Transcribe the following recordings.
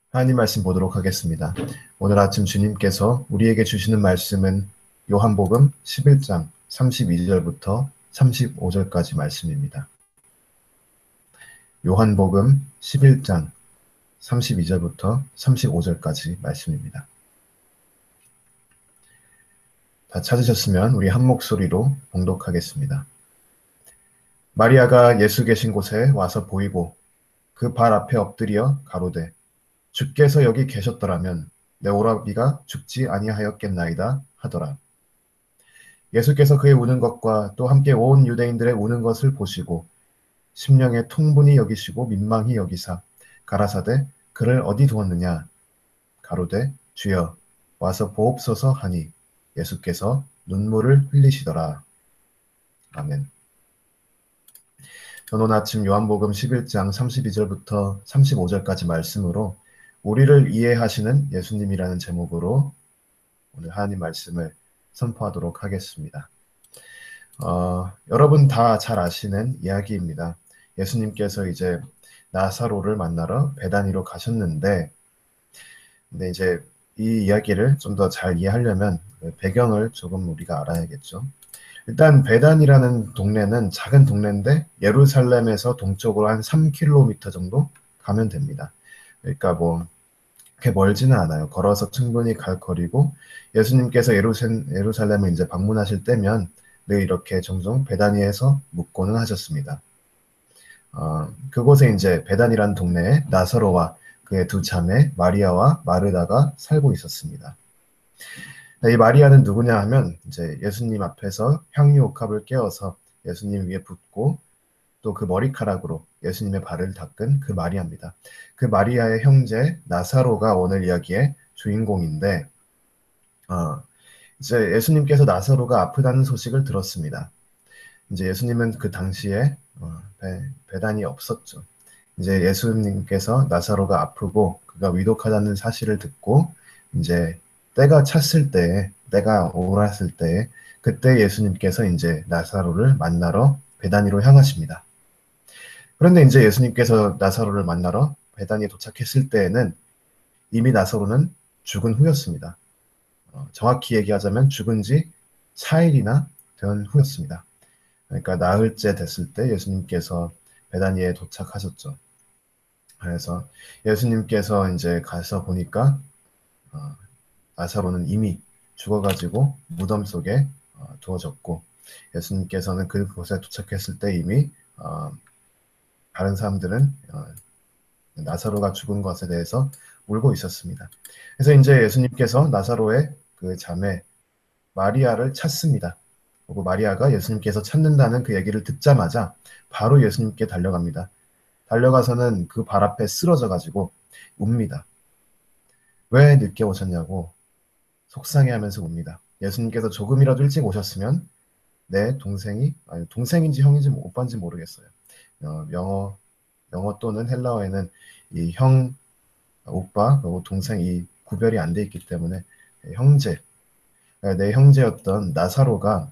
하나님 말씀 보도록 하겠습니다. 오늘 아침 주님께서 우리에게 주시는 말씀은 요한복음 11장 32절부터 35절까지 말씀입니다. 요한복음 11장 32절부터 35절까지 말씀입니다. 다 찾으셨으면 우리 한 목소리로 봉독하겠습니다. 마리아가 예수 계신 곳에 와서 보이고 그 발 앞에 엎드려 가로되 주께서 여기 계셨더라면 내 오라비가 죽지 아니하였겠나이다 하더라. 예수께서 그의 우는 것과 또 함께 온 유대인들의 우는 것을 보시고 심령에 통분히 여기시고 민망히 여기사 가라사대 그를 어디 두었느냐 가로되 주여 와서 보옵소서 하니 예수께서 눈물을 흘리시더라. 아멘. 오늘 아침 요한복음 11장 32절부터 35절까지 말씀으로 우리를 이해하시는 예수님이라는 제목으로 오늘 하나님 말씀을 선포하도록 하겠습니다. 여러분 다 잘 아시는 이야기입니다. 예수님께서 이제 나사로를 만나러 베다니로 가셨는데, 근데 이제 이 이야기를 좀 더 잘 이해하려면 배경을 조금 우리가 알아야겠죠. 일단 베단이라는 동네는 작은 동네인데 예루살렘에서 동쪽으로 한 3km 정도 가면 됩니다. 그러니까 뭐 그렇게 멀지는 않아요. 걸어서 충분히 갈 거리고 예수님께서 예루살렘을 이제 방문하실 때면 늘 이렇게 종종 베다니에서 묵고는 하셨습니다. 그곳에 이제 베단이라는 동네에 나사로와 그의 두 자매 마리아와 마르다가 살고 있었습니다. 이 마리아는 누구냐 하면 이제 예수님 앞에서 향유 옥합을 깨워서 예수님 위에 붓고 또 그 머리카락으로 예수님의 발을 닦은 그 마리아입니다. 그 마리아의 형제 나사로가 오늘 이야기의 주인공인데 이제 예수님께서 나사로가 아프다는 소식을 들었습니다. 이제 예수님은 그 당시에 배단이 없었죠. 이제 예수님께서 나사로가 아프고 그가 위독하다는 사실을 듣고 이제 때가 찼을 때에 때가 옳았을 때에 그때 예수님께서 이제 나사로를 만나러 베다니로 향하십니다. 그런데 이제 예수님께서 나사로를 만나러 베다니에 도착했을 때에는 이미 나사로는 죽은 후였습니다. 정확히 얘기하자면 죽은 지 4일이나 된 후였습니다. 그러니까 나흘째 됐을 때 예수님께서 베다니에 도착하셨죠. 그래서 예수님께서 이제 가서 보니까 나사로는 이미 죽어가지고 무덤 속에 두어졌고 예수님께서는 그곳에 도착했을 때 이미 다른 사람들은 나사로가 죽은 것에 대해서 울고 있었습니다. 그래서 이제 예수님께서 나사로의 그 자매 마리아를 찾습니다. 그리고 마리아가 예수님께서 찾는다는 그 얘기를 듣자마자 바로 예수님께 달려갑니다. 달려가서는 그 발 앞에 쓰러져가지고 웁니다. 왜 늦게 오셨냐고 속상해하면서 웁니다. 예수님께서 조금이라도 일찍 오셨으면 내 동생이 동생인지 형인지 오빠인지 모르겠어요. 영어 또는 헬라어에는 이 형, 오빠, 그리고 동생 이 구별이 안 돼 있기 때문에 형제, 내 형제였던 나사로가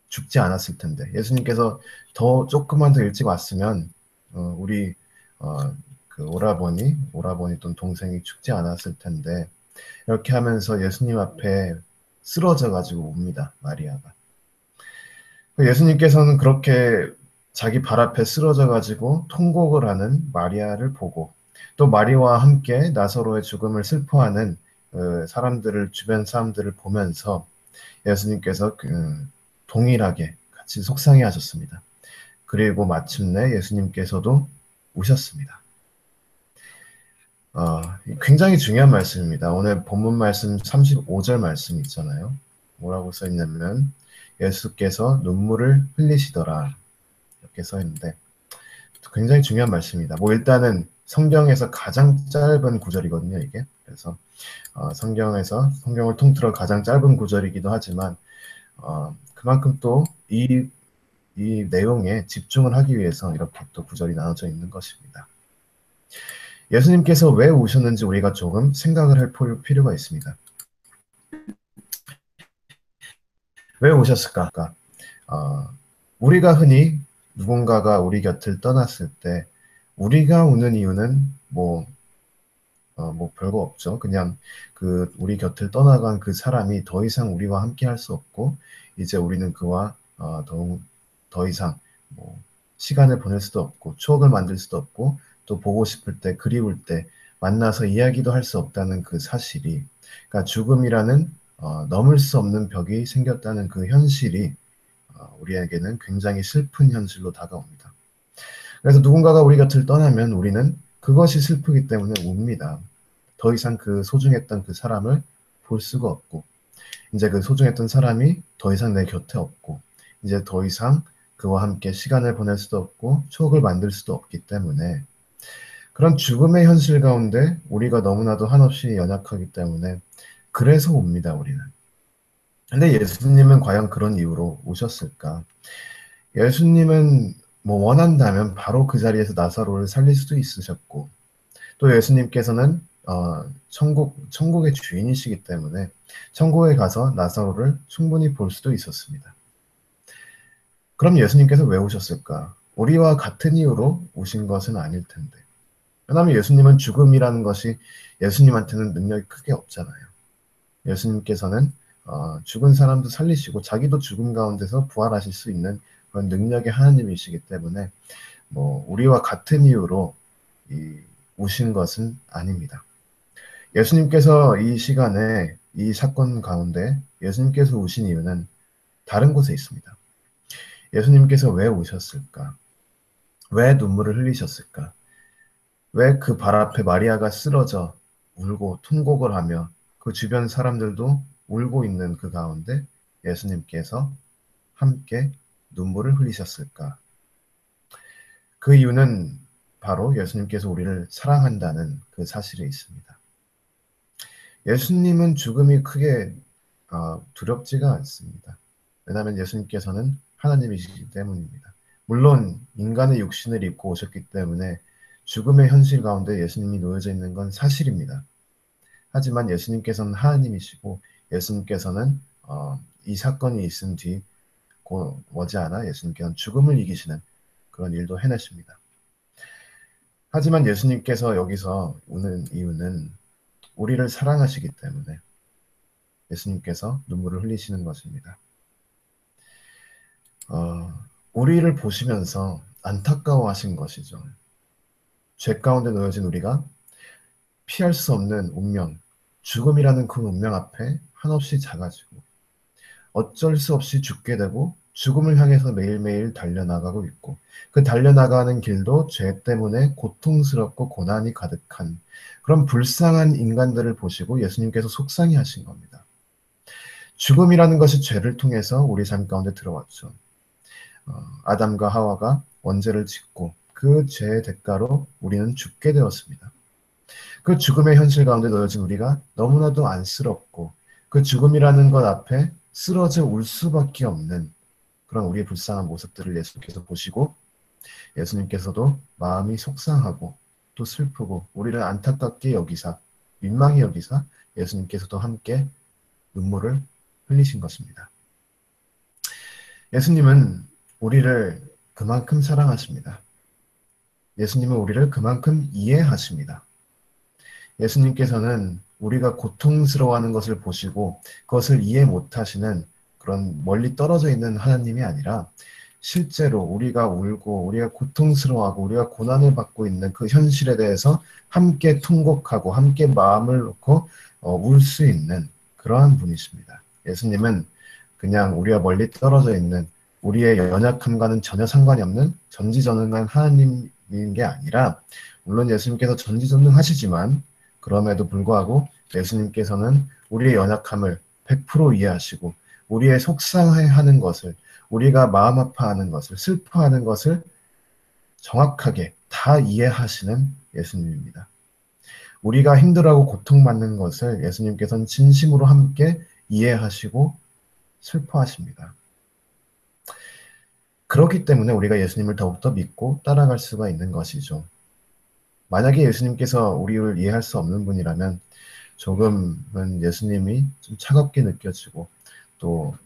죽지 않았을 텐데 예수님께서 더 조금만 더 일찍 왔으면 우리 그 오라버니 또는 동생이 죽지 않았을 텐데 이렇게 하면서 예수님 앞에 쓰러져 가지고 옵니다. 마리아가. 예수님께서는 그렇게 자기 발 앞에 쓰러져 가지고 통곡을 하는 마리아를 보고 또 마리아와 함께 나사로의 죽음을 슬퍼하는 사람들을 주변 사람들을 보면서 예수님께서 동일하게 같이 속상해하셨습니다. 그리고 마침내 예수님께서도 우셨습니다. 굉장히 중요한 말씀입니다. 오늘 본문 말씀 35절 말씀 있잖아요. 뭐라고 써있냐면 예수께서 눈물을 흘리시더라 이렇게 써있는데 굉장히 중요한 말씀입니다. 뭐 일단은 성경에서 가장 짧은 구절이거든요. 이게 그래서 성경을 통틀어 가장 짧은 구절이기도 하지만 그만큼 또 이 내용에 집중을 하기 위해서 이렇게 또 구절이 나눠져 있는 것입니다. 예수님께서 왜 오셨는지 우리가 조금 생각을 할 필요가 있습니다. 왜 오셨을까? 우리가 흔히 누군가가 우리 곁을 떠났을 때 우리가 우는 이유는 뭐 뭐 별거 없죠. 그냥 그 우리 곁을 떠나간 그 사람이 더 이상 우리와 함께 할 수 없고, 이제 우리는 그와 더 이상 뭐 시간을 보낼 수도 없고, 추억을 만들 수도 없고, 또 보고 싶을 때, 그리울 때 만나서 이야기도 할 수 없다는 그 사실이, 그러니까 죽음이라는 넘을 수 없는 벽이 생겼다는 그 현실이 우리에게는 굉장히 슬픈 현실로 다가옵니다. 그래서 누군가가 우리 곁을 떠나면 우리는 그것이 슬프기 때문에 웁니다. 더 이상 그 소중했던 그 사람을 볼 수가 없고, 이제 그 소중했던 사람이 더 이상 내 곁에 없고, 이제 더 이상 그와 함께 시간을 보낼 수도 없고 추억을 만들 수도 없기 때문에, 그런 죽음의 현실 가운데 우리가 너무나도 한없이 연약하기 때문에 그래서 옵니다, 우리는. 근데 예수님은 과연 그런 이유로 오셨을까? 예수님은 뭐 원한다면 바로 그 자리에서 나사로를 살릴 수도 있으셨고, 또 예수님께서는 천국의 주인이시기 때문에 천국에 가서 나사로를 충분히 볼 수도 있었습니다. 그럼 예수님께서 왜 오셨을까? 우리와 같은 이유로 오신 것은 아닐 텐데. 왜냐하면 예수님은 죽음이라는 것이 예수님한테는 능력이 크게 없잖아요. 예수님께서는 죽은 사람도 살리시고 자기도 죽음 가운데서 부활하실 수 있는 그런 능력의 하나님이시기 때문에 뭐 우리와 같은 이유로 오신 것은 아닙니다. 예수님께서 이 시간에 이 사건 가운데 예수님께서 오신 이유는 다른 곳에 있습니다. 예수님께서 왜 오셨을까? 왜 눈물을 흘리셨을까? 왜 그 발 앞에 마리아가 쓰러져 울고 통곡을 하며 그 주변 사람들도 울고 있는 그 가운데 예수님께서 함께 눈물을 흘리셨을까? 그 이유는 바로 예수님께서 우리를 사랑한다는 그 사실에 있습니다. 예수님은 죽음이 크게 두렵지가 않습니다. 왜냐하면 예수님께서는 하나님이시기 때문입니다. 물론 인간의 육신을 입고 오셨기 때문에 죽음의 현실 가운데 예수님이 놓여져 있는 건 사실입니다. 하지만 예수님께서는 하나님이시고, 예수님께서는 이 사건이 있은 뒤 머지않아 예수님께서는 죽음을 이기시는 그런 일도 해내십니다. 하지만 예수님께서 여기서 오는 이유는 우리를 사랑하시기 때문에 예수님께서 눈물을 흘리시는 것입니다. 우리를 보시면서 안타까워하신 것이죠. 죄 가운데 놓여진 우리가 피할 수 없는 운명, 죽음이라는 그 운명 앞에 한없이 작아지고 어쩔 수 없이 죽게 되고 죽음을 향해서 매일매일 달려나가고 있고, 그 달려나가는 길도 죄 때문에 고통스럽고 고난이 가득한 그런 불쌍한 인간들을 보시고 예수님께서 속상해 하신 겁니다. 죽음이라는 것이 죄를 통해서 우리 삶 가운데 들어왔죠. 아담과 하와가 원죄를 짓고 그 죄의 대가로 우리는 죽게 되었습니다. 그 죽음의 현실 가운데 놓여진 우리가 너무나도 안쓰럽고 그 죽음이라는 것 앞에 쓰러져 울 수밖에 없는 그런 우리의 불쌍한 모습들을 예수님께서 보시고, 예수님께서도 마음이 속상하고 또 슬프고 우리를 안타깝게 여기사 민망히 여기사 예수님께서도 함께 눈물을 흘리신 것입니다. 예수님은 우리를 그만큼 사랑하십니다. 예수님은 우리를 그만큼 이해하십니다. 예수님께서는 우리가 고통스러워하는 것을 보시고 그것을 이해 못하시는 그런 멀리 떨어져 있는 하나님이 아니라, 실제로 우리가 울고 우리가 고통스러워하고 우리가 고난을 받고 있는 그 현실에 대해서 함께 통곡하고 함께 마음을 놓고 울 수 있는 그러한 분이십니다. 예수님은 그냥 우리와 멀리 떨어져 있는 우리의 연약함과는 전혀 상관이 없는 전지전능한 하나님인 게 아니라, 물론 예수님께서 전지전능하시지만 그럼에도 불구하고 예수님께서는 우리의 연약함을 100% 이해하시고 우리의 속상해하는 것을, 우리가 마음 아파하는 것을, 슬퍼하는 것을 정확하게 다 이해하시는 예수님입니다. 우리가 힘들어하고 고통받는 것을 예수님께서는 진심으로 함께 이해하시고 슬퍼하십니다. 그렇기 때문에 우리가 예수님을 더욱더 믿고 따라갈 수가 있는 것이죠. 만약에 예수님께서 우리를 이해할 수 없는 분이라면 조금은 예수님이 좀 차갑게 느껴지고, 또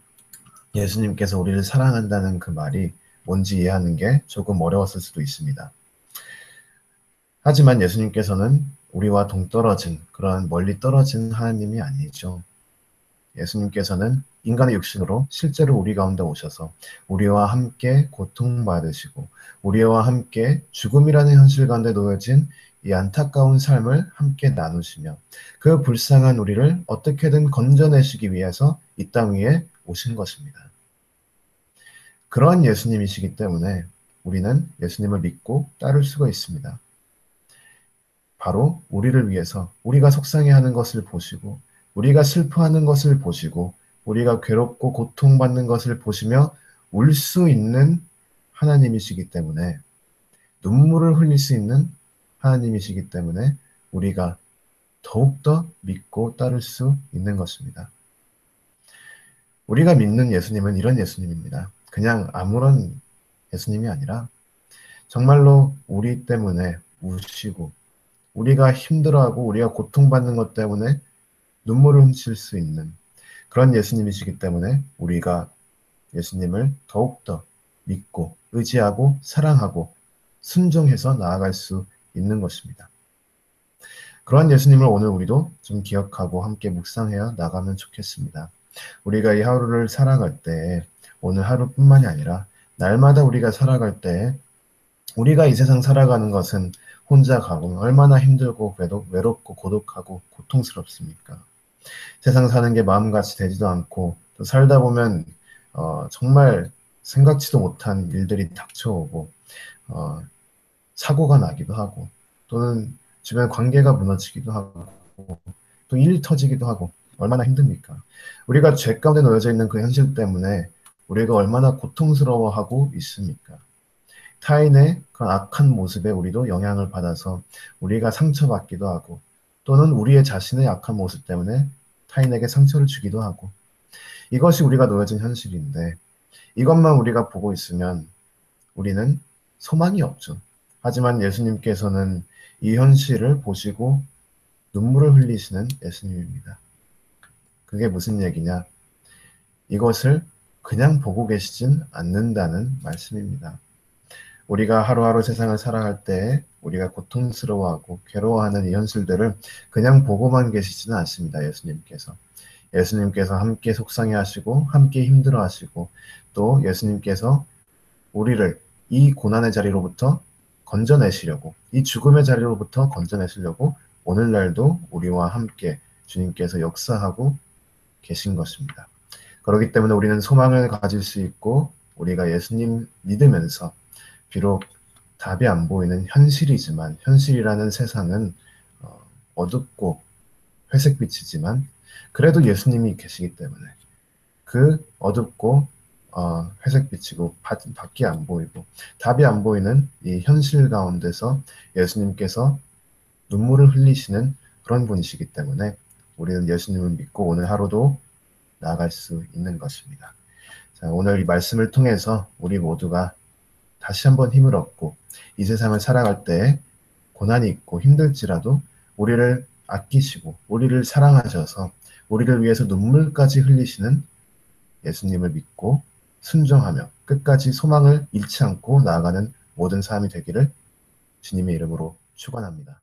예수님께서 우리를 사랑한다는 그 말이 뭔지 이해하는 게 조금 어려웠을 수도 있습니다. 하지만 예수님께서는 우리와 동떨어진 그런 멀리 떨어진 하나님이 아니죠. 예수님께서는 인간의 육신으로 실제로 우리 가운데 오셔서 우리와 함께 고통받으시고 우리와 함께 죽음이라는 현실 가운데 놓여진 이 안타까운 삶을 함께 나누시며 그 불쌍한 우리를 어떻게든 건져내시기 위해서 이 땅 위에 오신 것입니다. 그러한 예수님이시기 때문에 우리는 예수님을 믿고 따를 수가 있습니다. 바로 우리를 위해서 우리가 속상해하는 것을 보시고 우리가 슬퍼하는 것을 보시고 우리가 괴롭고 고통받는 것을 보시며 울 수 있는 하나님이시기 때문에 눈물을 흘릴 수 있는 하나님이시기 때문에 우리가 더욱더 믿고 따를 수 있는 것입니다. 우리가 믿는 예수님은 이런 예수님입니다. 그냥 아무런 예수님이 아니라 정말로 우리 때문에 우시고 우리가 힘들어하고 우리가 고통받는 것 때문에 눈물을 훔칠 수 있는 그런 예수님이시기 때문에 우리가 예수님을 더욱더 믿고 의지하고 사랑하고 순종해서 나아갈 수 있는 것입니다. 그러한 예수님을 오늘 우리도 좀 기억하고 함께 묵상해야 나가면 좋겠습니다. 우리가 이 하루를 살아갈 때 오늘 하루뿐만이 아니라 날마다 우리가 살아갈 때 우리가 이 세상 살아가는 것은 혼자 가고 얼마나 힘들고 외롭고 고독하고 고통스럽습니까? 세상 사는 게 마음같이 되지도 않고 또 살다 보면 정말 생각지도 못한 일들이 닥쳐오고 사고가 나기도 하고 또는 주변 관계가 무너지기도 하고 또 일이 터지기도 하고 얼마나 힘듭니까? 우리가 죄 가운데 놓여져 있는 그 현실 때문에 우리가 얼마나 고통스러워하고 있습니까? 타인의 그런 악한 모습에 우리도 영향을 받아서 우리가 상처받기도 하고 또는 우리의 자신의 악한 모습 때문에 타인에게 상처를 주기도 하고 이것이 우리가 놓여진 현실인데 이것만 우리가 보고 있으면 우리는 소망이 없죠. 하지만 예수님께서는 이 현실을 보시고 눈물을 흘리시는 예수님입니다. 그게 무슨 얘기냐? 이것을 그냥 보고 계시진 않는다는 말씀입니다. 우리가 하루하루 세상을 살아갈 때 우리가 고통스러워하고 괴로워하는 이 현실들을 그냥 보고만 계시지는 않습니다. 예수님께서 함께 속상해하시고 함께 힘들어하시고 또 예수님께서 우리를 이 고난의 자리로부터 건져내시려고 이 죽음의 자리로부터 건져내시려고 오늘날도 우리와 함께 주님께서 역사하고 계신 것입니다. 그렇기 때문에 우리는 소망을 가질 수 있고 우리가 예수님 믿으면서 비록 답이 안 보이는 현실이지만 현실이라는 세상은 어둡고 회색빛이지만 그래도 예수님이 계시기 때문에 그 어둡고 회색빛이고 밖이 안 보이고 답이 안 보이는 이 현실 가운데서 예수님께서 눈물을 흘리시는 그런 분이시기 때문에 우리는 예수님을 믿고 오늘 하루도 나아갈 수 있는 것입니다. 자, 오늘 이 말씀을 통해서 우리 모두가 다시 한번 힘을 얻고 이 세상을 살아갈 때 고난이 있고 힘들지라도 우리를 아끼시고 우리를 사랑하셔서 우리를 위해서 눈물까지 흘리시는 예수님을 믿고 순종하며 끝까지 소망을 잃지 않고 나아가는 모든 삶이 되기를 주님의 이름으로 축원합니다.